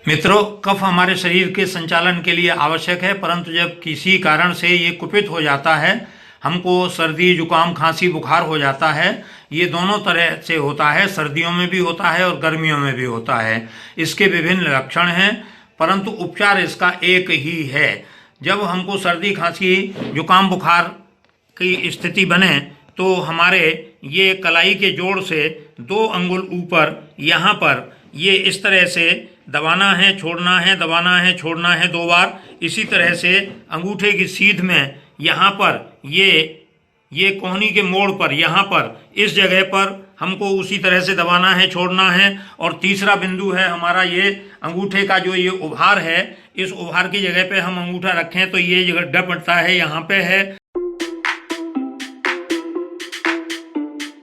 मित्रों, कफ हमारे शरीर के संचालन के लिए आवश्यक है, परंतु जब किसी कारण से ये कुपित हो जाता है, हमको सर्दी जुकाम खांसी बुखार हो जाता है। ये दोनों तरह से होता है, सर्दियों में भी होता है और गर्मियों में भी होता है। इसके विभिन्न लक्षण हैं, परंतु उपचार इसका एक ही है। जब हमको सर्दी खांसी जुकाम बुखार की स्थिति बने तो हमारे ये कलाई के जोड़ से 2 अंगुल ऊपर यहाँ पर ये इस तरह से दबाना है, छोड़ना है, दबाना है, छोड़ना है 2 बार। इसी तरह से अंगूठे की सीध में यहाँ पर ये कोहनी के मोड़ पर यहाँ पर इस जगह पर हमको उसी तरह से दबाना है, छोड़ना है। और तीसरा बिंदु है हमारा ये अंगूठे का जो ये उभार है, इस उभार की जगह पे हम अंगूठा रखें तो ये जगह गड्ढा पड़ता है, यहाँ पे है।